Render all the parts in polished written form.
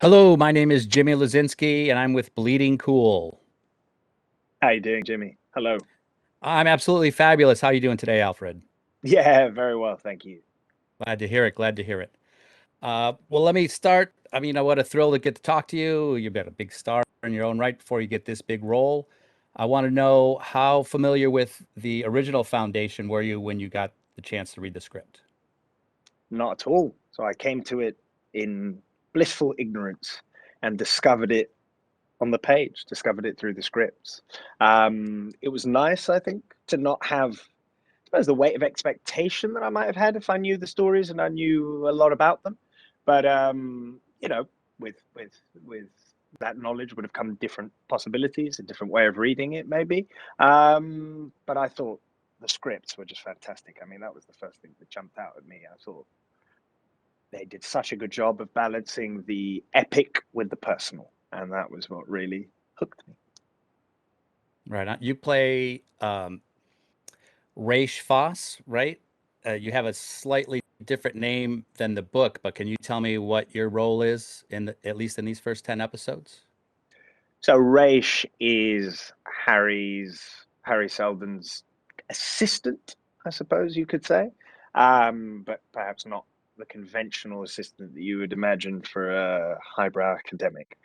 Hello, my name is Jimmy Leszczynski, and I'm with Bleeding Cool. How you doing, Jimmy? Hello. I'm absolutely fabulous. How are you doing today, Alfred? Yeah, very well, thank you. Glad to hear it. Glad to hear it. Well, let me start. I mean, what a thrill to get to talk to you. You've been a big star in your own right before you get this big role. I want to know how familiar with the original Foundation were you when you got the chance to read the script? Not at all. So I came to it in blissful ignorance and discovered it on the page, discovered it through the scripts. It was nice, I think, to not have, I suppose, the weight of expectation that I might have had if I knew the stories and I knew a lot about them. But with that knowledge would have come different possibilities, a different way of reading it, maybe. But I thought the scripts were just fantastic. I mean, that was the first thing that jumped out at me. I thought they did such a good job of balancing the epic with the personal, and that was what really hooked me. Right. You play Raych Foss, right? You have a slightly different name than the book, but can you tell me what your role is at least in these first 10 episodes? So Raych is Harry Seldon's assistant, I suppose you could say, but perhaps not the conventional assistant that you would imagine for a highbrow academic.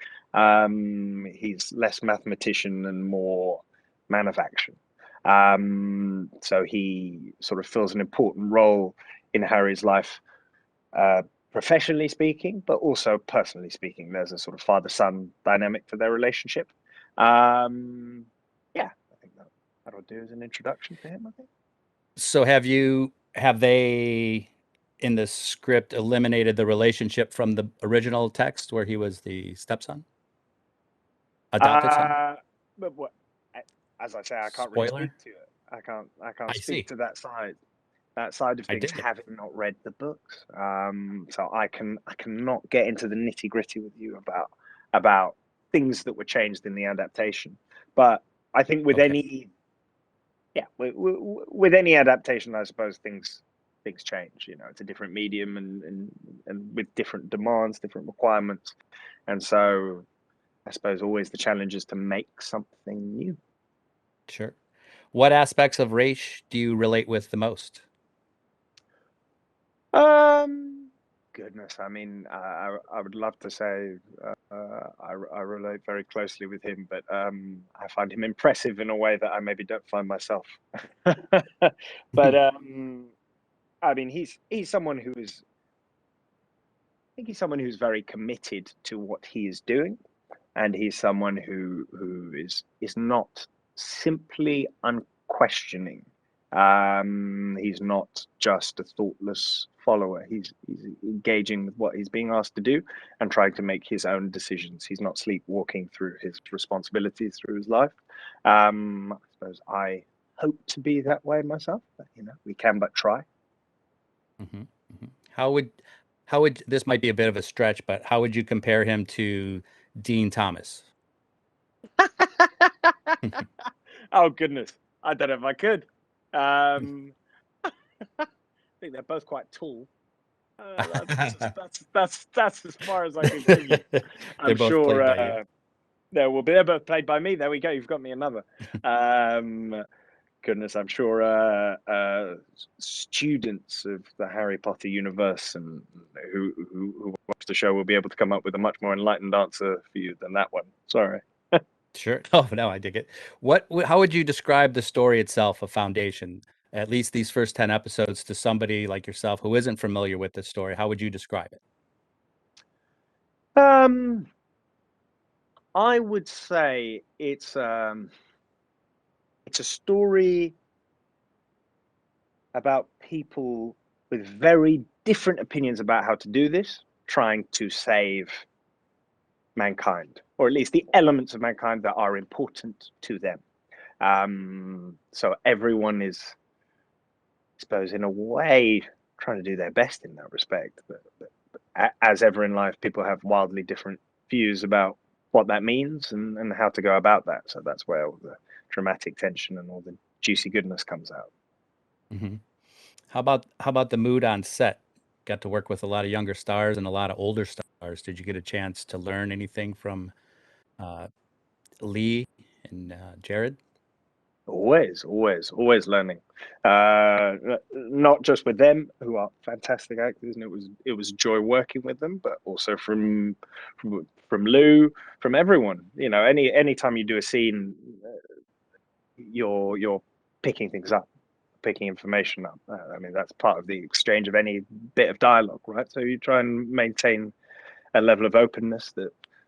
He's less mathematician and more man of action. So he sort of fills an important role in Harry's life, uh, professionally speaking, but also personally speaking. There's a sort of father-son dynamic to their relationship. Um, yeah, I think that'll do as an introduction to him, I think. So have they in the script eliminated the relationship from the original text where he was the stepson, adopted son? Uh, but what, as I say, I can't really Spoiler? speak to it. I can't I speak see. to that side of I things, dig it. having not read the books. So I cannot get into the nitty gritty with you about things that were changed in the adaptation. But I think with Okay. any yeah, with any adaptation, I suppose things change. You know, it's a different medium and with different demands, different requirements, and so I suppose always the challenge is to make something new. Sure. What aspects of Raych do you relate with the most? Um, Goodness, I mean, I would love to say I relate very closely with him, but I find him impressive in a way that I maybe don't find myself. But I mean, he's someone who is, I think he's someone who's very committed to what he is doing, and he's someone who is not simply unquestioning. He's not just a thoughtless follower. He's engaging with what he's being asked to do and trying to make his own decisions. He's not sleepwalking through his responsibilities through his life. I suppose I hope to be that way myself, but we can but try. Mhm, mhm. How would this might be a bit of a stretch, but how would you compare him to Dean Thomas? Oh goodness, I don't know if I could. Um, I think they're both quite tall. That's as far as I could give you. They're I'm both sure played by you. there will be. They're both played by me. There we go. You've got me another. Um, Goodness, I'm sure students of the Harry Potter universe and who watch the show will be able to come up with a much more enlightened answer for you than that one. Sorry. Sure. Oh, no, I dig it. How would you describe the story itself of Foundation? At least these first 10 episodes to somebody like yourself who isn't familiar with this story, how would you describe it? Um, I would say it's a story about people with very different opinions about how to do this, trying to save mankind, or at least the elements of mankind that are important to them. So everyone is, I suppose, in a way, trying to do their best in that respect. But as ever in life, people have wildly different views about what that means and how to go about that. So that's where all the dramatic tension and all the juicy goodness comes out. Hmm. How about the mood on set? Got to work with a lot of younger stars and a lot of older stars. Did you get a chance to learn anything from uh, Lee and Jared? Always learning. Not just with them, who are fantastic actors, and it was a joy working with them, but also from Lou, from everyone. You know, any time you do a scene, you're picking things up, picking information up. I mean, that's part of the exchange of any bit of dialogue, right? So you try and maintain a level of openness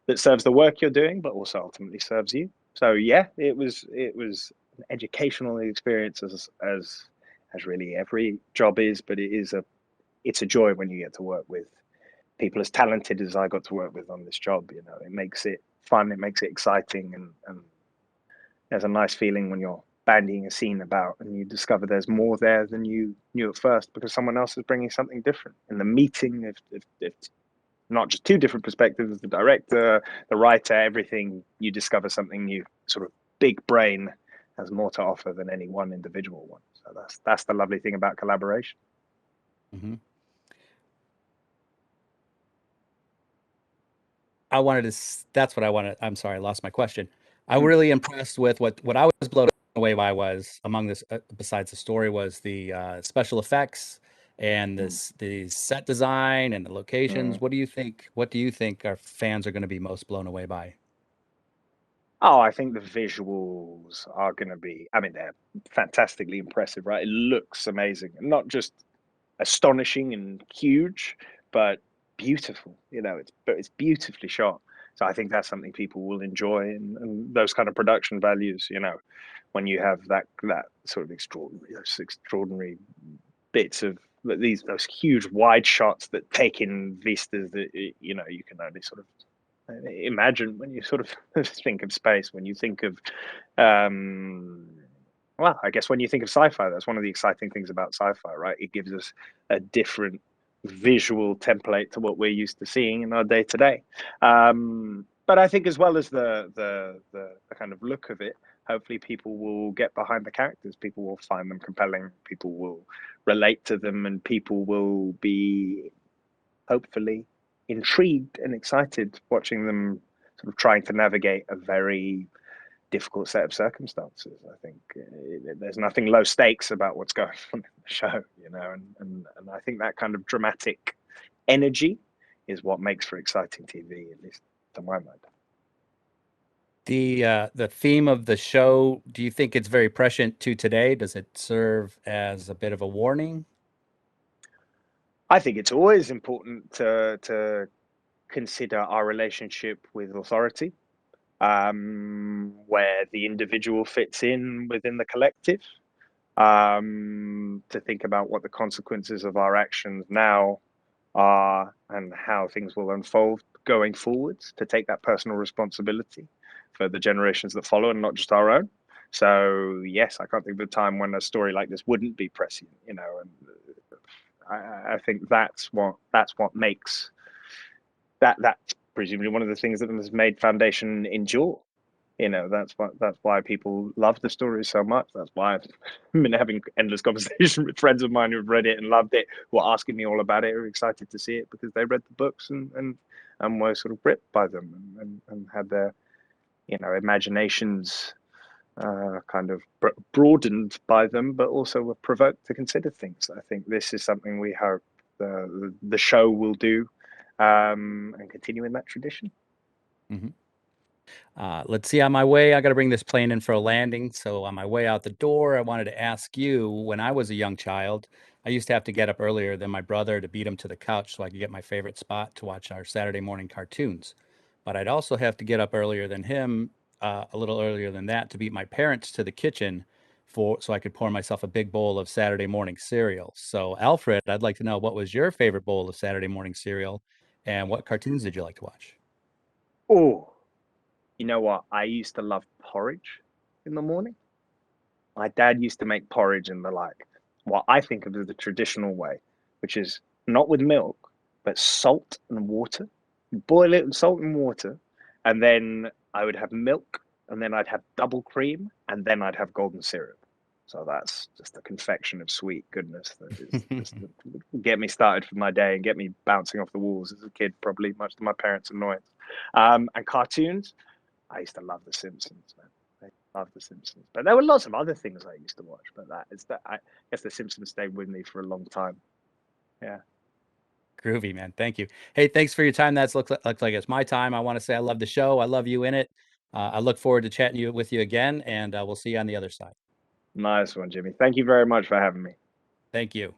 that serves the work you're doing, but also ultimately serves you. So yeah, it was an educational experience as really every job is, but it's a joy when you get to work with people as talented as I got to work with on this job. You know, it makes it fun, it makes it exciting, and there's a nice feeling when you're bandying a scene about and you discover there's more there than you knew at first because someone else is bringing something different. In the meeting, if not just two different perspectives, the director, the writer, everything, you discover something new. Sort of big brain has more to offer than any one individual one. So that's the lovely thing about collaboration. Mm-hmm. I wanted to. That's what I wanted. I'm sorry, I lost my question. I'm really impressed with what I was blown away by was among this. Besides the story, was the special effects and the set design and the locations. What do you think? What do you think our fans are going to be most blown away by? Oh, I think the visuals are going to be, I mean, they're fantastically impressive, right? It looks amazing. Not just astonishing and huge, but beautiful. You know, it's beautifully shot. So I think that's something people will enjoy, and those kind of production values. You know, when you have that sort of extraordinary bits of those huge wide shots that take in vistas that you know you can only sort of imagine when you sort of think of space. When you think of well, I guess when you think of sci-fi, that's one of the exciting things about sci-fi, right? It gives us a different visual template to what we're used to seeing in our day to day. But I think as well as the kind of look of it, hopefully people will get behind the characters. People will find them compelling. People will relate to them, and people will be hopefully intrigued and excited watching them sort of trying to navigate a very difficult set of circumstances. I think there's nothing low stakes about what's going on in the show, you know, and I think that kind of dramatic energy is what makes for exciting TV, at least to my mind. The theme of the show, do you think it's very prescient to today? Does it serve as a bit of a warning? I think it's always important to consider our relationship with authority, where the individual fits in within the collective, to think about what the consequences of our actions now are and how things will unfold going forwards, to take that personal responsibility for the generations that follow and not just our own. So yes, I can't think of a time when a story like this wouldn't be prescient, you know, and I think that's what makes that's presumably one of the things that has made Foundation endure. You know, that's why people love the story so much. That's why I've been having endless conversation with friends of mine who've read it and loved it, who are asking me all about it, who are excited to see it because they read the books and were sort of gripped by them and had their, you know, imaginations kind of broadened by them, but also were provoked to consider things. I think this is something we hope the show will do, and continue in that tradition. Mm-hmm. Let's see. On my way, I got to bring this plane in for a landing. So on my way out the door, I wanted to ask you, when I was a young child, I used to have to get up earlier than my brother to beat him to the couch so I could get my favorite spot to watch our Saturday morning cartoons. But I'd also have to get up earlier than him, a little earlier than that, to beat my parents to the kitchen so I could pour myself a big bowl of Saturday morning cereal. So Alfred, I'd like to know, what was your favorite bowl of Saturday morning cereal, and what cartoons did you like to watch? Oh, you know what? I used to love porridge in the morning. My dad used to make porridge in the like what I think of as the traditional way, which is not with milk, but salt and water. Boil it with salt and water, and then I would have milk, and then I'd have double cream, and then I'd have golden syrup. So that's just a confection of sweet goodness that is just get me started for my day and get me bouncing off the walls as a kid, probably much to my parents' annoyance. And cartoons, I used to love The Simpsons, man. I love The Simpsons, but there were lots of other things I used to watch. But I guess The Simpsons stayed with me for a long time. Yeah. Groovy, man. Thank you. Hey, thanks for your time. Looks like it's my time. I want to say I love the show. I love you in it. I look forward to chatting with you again, and we'll see you on the other side. Nice one, Jimmy. Thank you very much for having me. Thank you.